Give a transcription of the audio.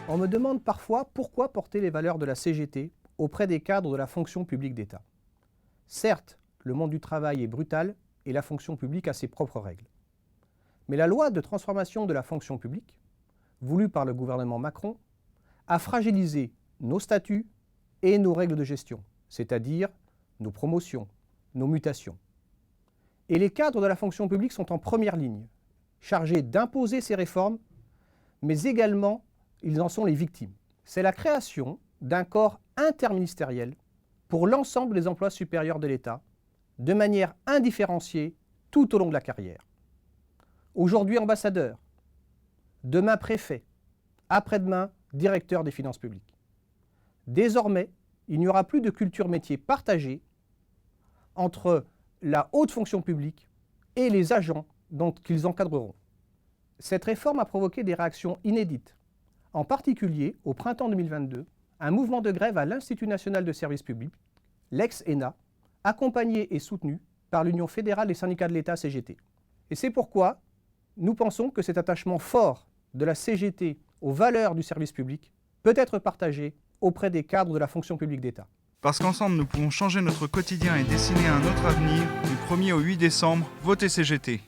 On me demande parfois pourquoi porter les valeurs de la CGT auprès des cadres de la fonction publique d'État. Certes, le monde du travail est brutal et la fonction publique a ses propres règles. Mais la loi de transformation de la fonction publique, voulue par le gouvernement Macron, a fragilisé nos statuts et nos règles de gestion, c'est-à-dire nos promotions, nos mutations. Et les cadres de la fonction publique sont en première ligne, chargés d'imposer ces réformes, mais également ils en sont les victimes. C'est la création d'un corps interministériel pour l'ensemble des emplois supérieurs de l'État, de manière indifférenciée tout au long de la carrière. Aujourd'hui ambassadeur, demain préfet, après-demain directeur des finances publiques. Désormais, il n'y aura plus de culture métier partagée entre la haute fonction publique et les agents dont ils encadreront. Cette réforme a provoqué des réactions inédites. En particulier, au printemps 2022, un mouvement de grève à l'Institut national de service public, l'ex-ENA, accompagné et soutenu par l'Union fédérale des syndicats de l'État CGT. Et c'est pourquoi nous pensons que cet attachement fort de la CGT aux valeurs du service public peut être partagé auprès des cadres de la fonction publique d'État. Parce qu'ensemble, nous pouvons changer notre quotidien et dessiner un autre avenir. Du 1er au 8 décembre, votez CGT.